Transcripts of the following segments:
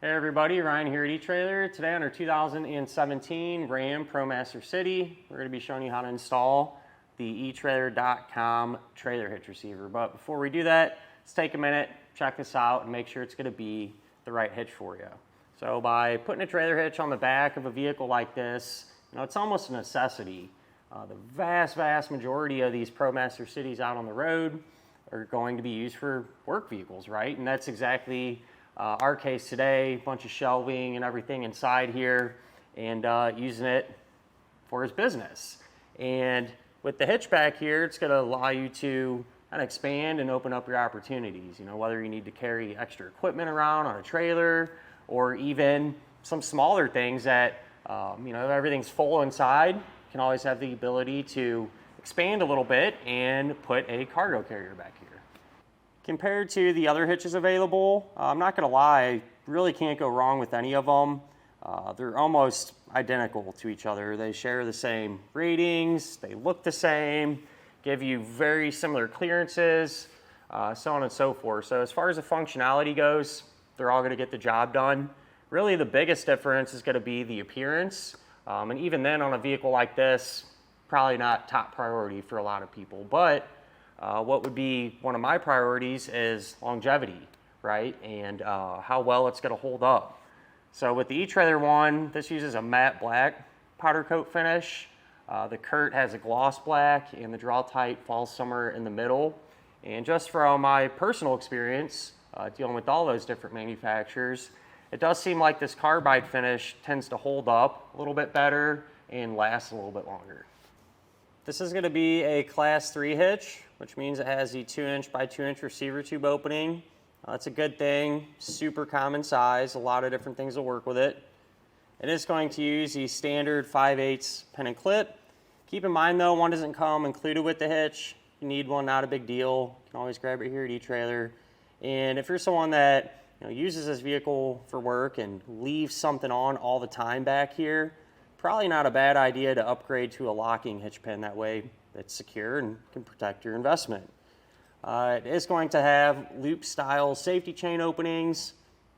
Hey everybody, Ryan here at eTrailer. Today on our 2017 Ram ProMaster City, we're going to be showing you how to install the etrailer.com trailer hitch receiver. But before we do that, let's take a minute, check this out, and make sure it's going to be the right hitch for you. So by putting a trailer hitch on the back of a vehicle like this, it's almost a necessity. The vast majority of these ProMaster Cities out on the road are going to be used for work vehicles, right? And that's exactly our case today. A bunch of shelving and everything inside here, and using it for his business. And with the hitch back here, it's going to allow you to kind of expand and open up your opportunities. Whether you need to carry extra equipment around on a trailer, or even some smaller things that if everything's full inside, you can always have the ability to expand a little bit and put a cargo carrier back here. Compared to the other hitches available, I'm not going to lie, I really can't go wrong with any of them. They're almost identical to each other. They share the same ratings, they look the same, give you very similar clearances, so on and so forth. So as far as the functionality goes, they're all going to get the job done. Really the biggest difference is going to be the appearance, and even then on a vehicle like this, probably not top priority for a lot of people. But what would be one of my priorities is longevity, right? And how well it's going to hold up. So with the eTrailer one, this uses a matte black powder coat finish. The CURT has a gloss black, and the Draw-Tite falls somewhere in the middle. And just from my personal experience dealing with all those different manufacturers, it does seem like this carbide finish tends to hold up a little bit better and last a little bit longer. This is going to be a Class 3 hitch, which means it has the 2" by 2" receiver tube opening. That's a good thing, super common size, a lot of different things will work with it. It is going to use the standard 5/8 pin and clip. Keep in mind though, one doesn't come included with the hitch. If you need one, not a big deal. You can always grab it here at eTrailer. And if you're someone that uses this vehicle for work and leaves something on all the time back here, probably not a bad idea to upgrade to a locking hitch pin. That way it's secure and can protect your investment. It is going to have loop style safety chain openings,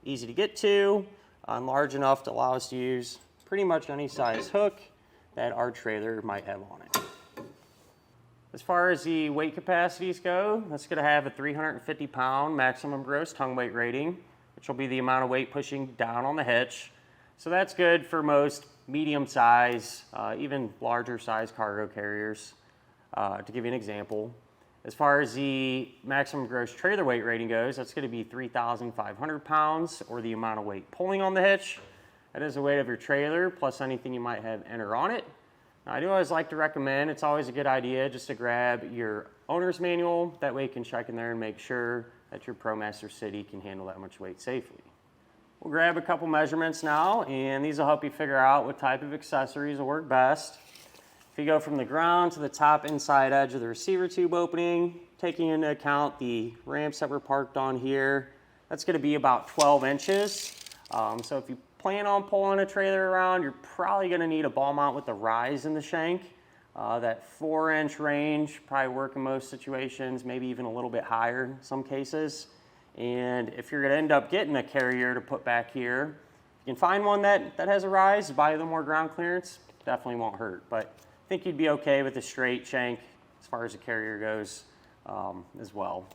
easy to get to, and large enough to allow us to use pretty much any size hook that our trailer might have on it. As far as the weight capacities go, that's going to have a 350-pound maximum gross tongue weight rating, which will be the amount of weight pushing down on the hitch. So that's good for most medium size, even larger size cargo carriers, to give you an example. As far as the maximum gross trailer weight rating goes, that's going to be 3,500 pounds, or the amount of weight pulling on the hitch. That is the weight of your trailer plus anything you might have enter on it. Now, I do always like to recommend, it's always a good idea just to grab your owner's manual. That way you can check in there and make sure that your ProMaster City can handle that much weight safely. We'll grab a couple measurements now, and these will help you figure out what type of accessories will work best. If you go from the ground to the top inside edge of the receiver tube opening, taking into account the ramps that we're parked on here, that's going to be about 12 inches. So if you plan on pulling a trailer around, you're probably going to need a ball mount with a rise in the shank. That 4-inch range probably work in most situations, maybe even a little bit higher in some cases. And if you're going to end up getting a carrier to put back here, you can find one that has a rise, buy a little more ground clearance, definitely won't hurt. But I think you'd be okay with a straight shank as far as the carrier goes as well.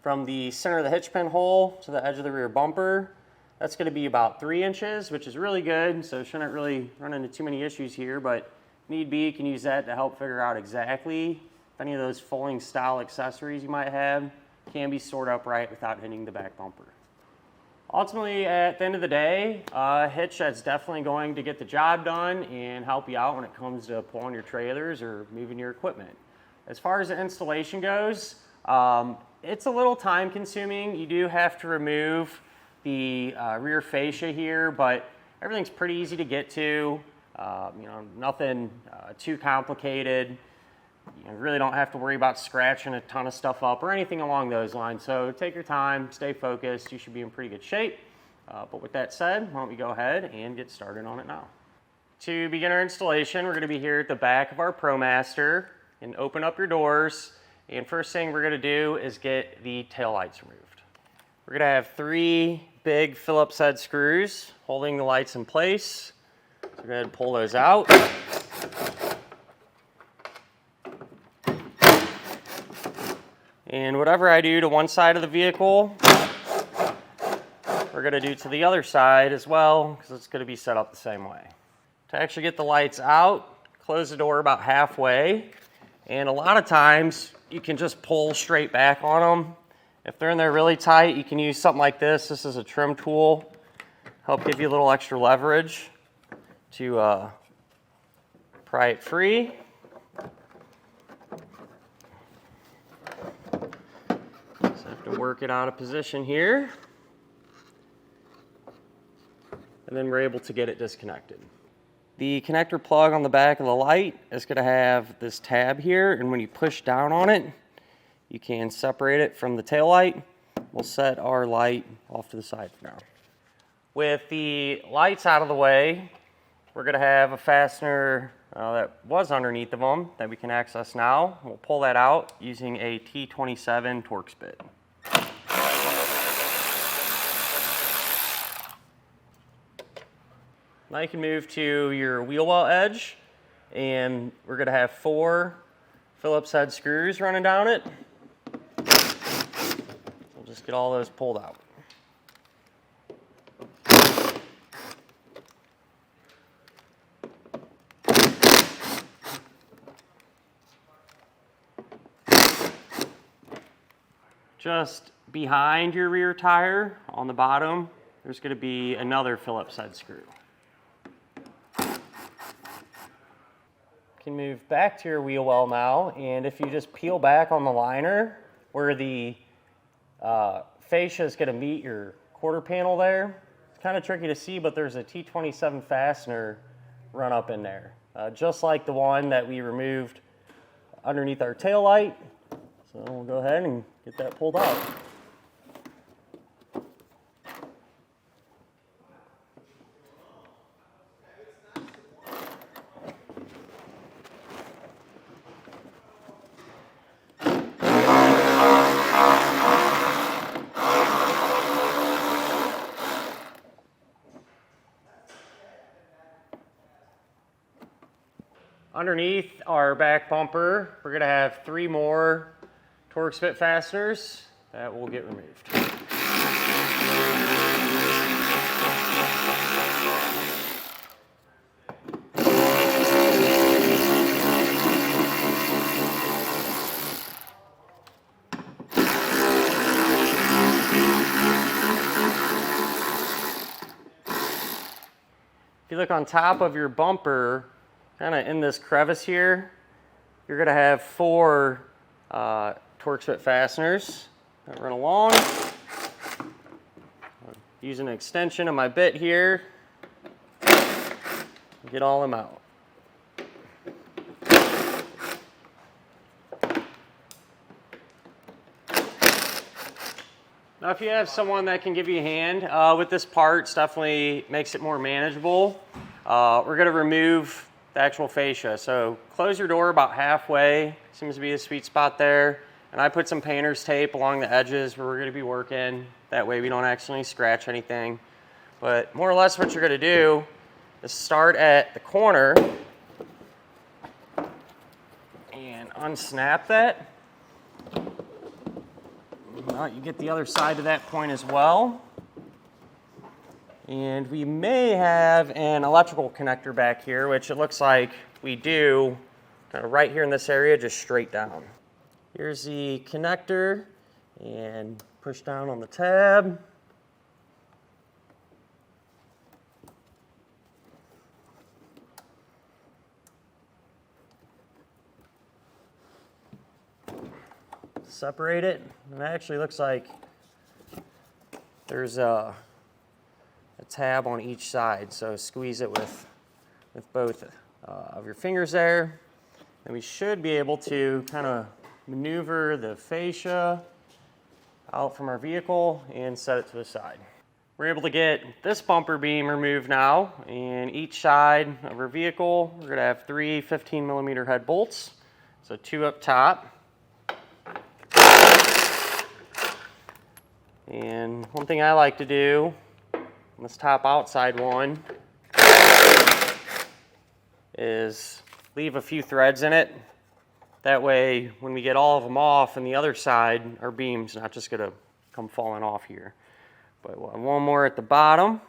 From the center of the hitch pin hole to the edge of the rear bumper, that's going to be about 3 inches, which is really good, so shouldn't really run into too many issues here. But if need be, you can use that to help figure out exactly if any of those folding style accessories you might have can be stored upright without hitting the back bumper. Ultimately, at the end of the day, a hitch that's definitely going to get the job done and help you out when it comes to pulling your trailers or moving your equipment. As far as the installation goes, it's a little time consuming. You do have to remove the rear fascia here, but everything's pretty easy to get to. Nothing too complicated. You really don't have to worry about scratching a ton of stuff up or anything along those lines. So take your time, stay focused. You should be in pretty good shape. But with that said, why don't we go ahead and get started on it now. To begin our installation, we're going to be here at the back of our ProMaster, and open up your doors. And first thing we're going to do is get the taillights removed. We're going to have 3 big Phillips head screws holding the lights in place. So go ahead and pull those out. And whatever I do to one side of the vehicle, we're going to do to the other side as well, because it's going to be set up the same way. To actually get the lights out, close the door about halfway, and a lot of times you can just pull straight back on them. If they're in there really tight, you can use something like this. This is a trim tool, help give you a little extra leverage to pry it free. So I have to work it out of position here, and then we're able to get it disconnected. The connector plug on the back of the light is going to have this tab here, and when you push down on it, you can separate it from the tail light. We'll set our light off to the side for now. With the lights out of the way, we're going to have a fastener that was underneath of them that we can access now. We'll pull that out using a T27 Torx bit. Now you can move to your wheel well edge, and we're going to have 4 Phillips head screws running down it. We'll just get all those pulled out. Just behind your rear tire on the bottom, there's going to be another Phillips head screw. You can move back to your wheel well now, and if you just peel back on the liner where the fascia is going to meet your quarter panel there, it's kind of tricky to see, but there's a T27 fastener run up in there, just like the one that we removed underneath our tail light. So we'll go ahead and get that pulled out. Underneath our back bumper, we're going to have 3 more Torx bit fasteners that will get removed. If you look on top of your bumper, kind of in this crevice here, you're going to have 4 Torx bit fasteners that run along. Use an extension of my bit here, get all of them out. Now if you have someone that can give you a hand with this part, it definitely makes it more manageable. We're going to remove the actual fascia. So close your door about halfway, seems to be a sweet spot there. And I put some painter's tape along the edges where we're going to be working. That way we don't accidentally scratch anything. But more or less what you're going to do is start at the corner and unsnap that. Well, you get the other side to that point as well. And we may have an electrical connector back here, which it looks like we do, kind of right here in this area, just straight down. Here's the connector, and push down on the tab. Separate it, and it actually looks like there's a tab on each side, so squeeze it with both of your fingers there, and we should be able to kind of maneuver the fascia out from our vehicle and set it to the side. We're able to get this bumper beam removed now, and each side of our vehicle we're going to have 3 15mm head bolts, so 2 up top. And one thing I like to do this top outside one is leave a few threads in it. That way, when we get all of them off on the other side, our beam's not just gonna come falling off here. But we'll have one more at the bottom.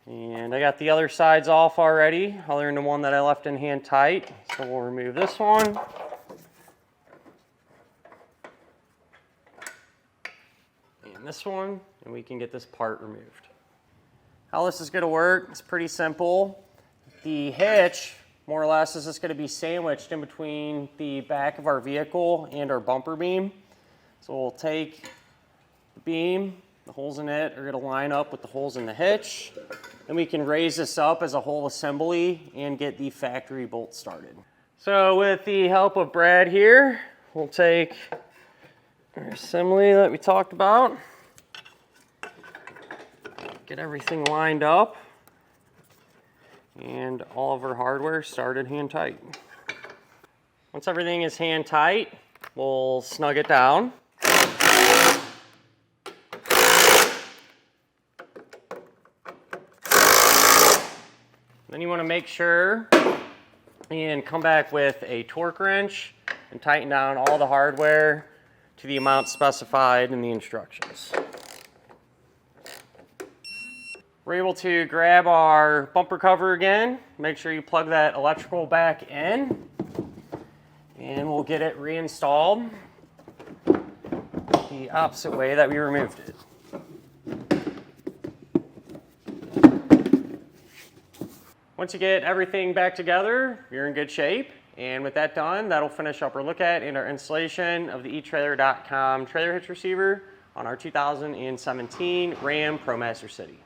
And I got the other sides off already, other than the one that I left in hand tight. So we'll remove this one. And this one, and we can get this part removed. How this is gonna work, it's pretty simple. The hitch, more or less, is just gonna be sandwiched in between the back of our vehicle and our bumper beam. So we'll take the beam, the holes in it are gonna line up with the holes in the hitch. Then we can raise this up as a whole assembly and get the factory bolt started. So with the help of Brad here, we'll take our assembly that we talked about, get everything lined up, and all of our hardware started hand tight. Once everything is hand tight, we'll snug it down. Then you want to make sure and come back with a torque wrench and tighten down all the hardware to the amount specified in the instructions. We're able to grab our bumper cover again. Make sure you plug that electrical back in, and we'll get it reinstalled the opposite way that we removed it. Once you get everything back together, you're in good shape. And with that done, that'll finish up our look at and our installation of the etrailer.com trailer hitch receiver on our 2017 Ram ProMaster City.